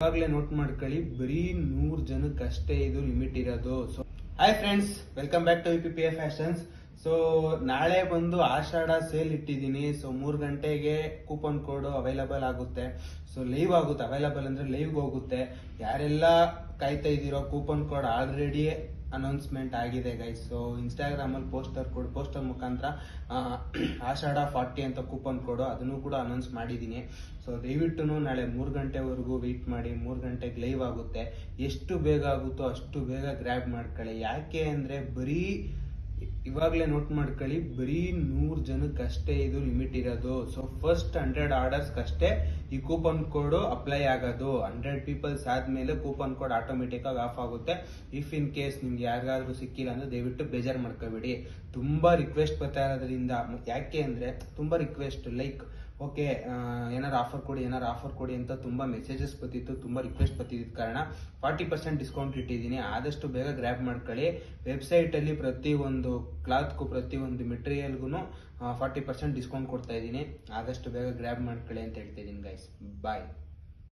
ಇವಾಗಲೇ ನೋಟ್ ಮಾಡ್ಕೊಳ್ಳಿ, ಬರೀ 100 ಜನಕ್ಕೆ ಅಷ್ಟೇ ಇದು ಲಿಮಿಟ್ ಇರೋದು. So hi friends, welcome back to VPPA fashions. So ನಾಳೆ ಬಂದು ಆಷಾಢ ಸೇಲ್ ಇಟ್ಟಿದ್ದೀನಿ. ಸೊ 3 ಗಂಟೆಗೆ ಕೂಪನ್ ಕೋಡ್ ಅವೈಲಬಲ್ ಆಗುತ್ತೆ. ಸೊ ಲೈವ್ ಆಗುತ್ತೆ, ಅವೈಲಬಲ್ ಅಂದ್ರೆ ಲೈವ್ಗೆ ಹೋಗುತ್ತೆ. ಯಾರೆಲ್ಲ ಕಾಯ್ತಾ ಇದ್ದೀರೋ, ಕೂಪನ್ ಕೋಡ್ ಆಲ್ರೆಡಿ ಅನೌನ್ಸ್ಮೆಂಟ್ ಆಗಿದೆ ಗೈಸ್. ಸೊ ಇನ್ಸ್ಟಾಗ್ರಾಮ್ ಅಲ್ಲಿ ಪೋಸ್ಟರ್ ಮುಖಾಂತರ ಆಷಾಢ 40 ಅಂತ ಕೂಪನ್ ಕೋಡ್ ಅದನ್ನು ಕೂಡ ಅನೌನ್ಸ್ ಮಾಡಿದ್ದೀನಿ. ಸೊ ದಯವಿಟ್ಟು ನಾಳೆ 3 ಗಂಟೆವರೆಗೂ ವೆಯ್ಟ್ ಮಾಡಿ. 3 ಗಂಟೆಗೆ ಲೈವ್ ಆಗುತ್ತೆ. ಎಷ್ಟು ಬೇಗ ಆಗುತ್ತೋ ಅಷ್ಟು ಬೇಗ ಗ್ರ್ಯಾಬ್ ಮಾಡ್ಕೊಳ್ಳಿ. ಯಾಕೆ ಅಂದ್ರೆ ಬರೀ ಇವಾಗಲೇ ನೋಟ್ ಮಾಡ್ಕೊಳ್ಳಿ, ಬರೀ 100 ಜನಕ್ಕೆ ಅಷ್ಟೇ ಇದು ಲಿಮಿಟ್ ಇರೋದು. ಸೊ ಫಸ್ಟ್ 100 ಆರ್ಡರ್ಸ್ ಅಷ್ಟೇ ಈ ಕೂಪನ್ ಕೋಡ್ ಅಪ್ಲೈ ಆಗೋದು. 100 ಪೀಪಲ್ಸ್ ಆದ್ಮೇಲೆ ಕೂಪನ್ ಕೋಡ್ ಆಟೋಮೆಟಿಕ್ ಆಗಿ ಆಫ್ ಆಗುತ್ತೆ. ಇಫ್ ಇನ್ ಕೇಸ್ ನಿಮ್ಗೆ ಯಾರಿಗಾದ್ರೂ ಸಿಕ್ಕಿಲ್ಲ ಅಂದ್ರೆ ದಯವಿಟ್ಟು ಬೇಜಾರು ಮಾಡ್ಕೋಬೇಡಿ. ತುಂಬಾ ರಿಕ್ವೆಸ್ಟ್ ಬರ್ತಾ ಇರೋದ್ರಿಂದ, ಯಾಕೆ ಅಂದ್ರೆ ತುಂಬಾ ರಿಕ್ವೆಸ್ಟ್, ಲೈಕ್ ಓಕೆ ಏನಾರು ಆಫರ್ ಕೊಡಿ ಅಂತ ತುಂಬಾ ಮೆಸೇಜಸ್ ಬರ್ತಿತ್ತು, ತುಂಬಾ ರಿಕ್ವೆಸ್ಟ್ ಬರ್ತಿದ್ದ ಕಾರಣ 40% ಡಿಸ್ಕೌಂಟ್ ಇಟ್ಟಿದ್ದೀನಿ. ಆದಷ್ಟು ಬೇಗ ಗ್ರ್ಯಾಬ್ ಮಾಡ್ಕೊಳ್ಳಿ. ವೆಬ್ಸೈಟ್ ಅಲ್ಲಿ ಪ್ರತಿ ಒಂದು ಕ್ಲಾತ್ಗೂ, ಪ್ರತಿ ಒಂದು ಮೆಟೀರಿಯಲ್ಗೂ 40% ಡಿಸ್ಕೌಂಟ್ ಕೊಡ್ತಾ ಇದ್ದೀನಿ. ಆದಷ್ಟು ಬೇಗ ಗ್ರ್ಯಾಬ್ ಮಾಡ್ಕೊಳ್ಳಿ ಅಂತ ಹೇಳ್ತಾ ಇದ್ದೀನಿ ಗೈಸ್. ಬಾಯ್.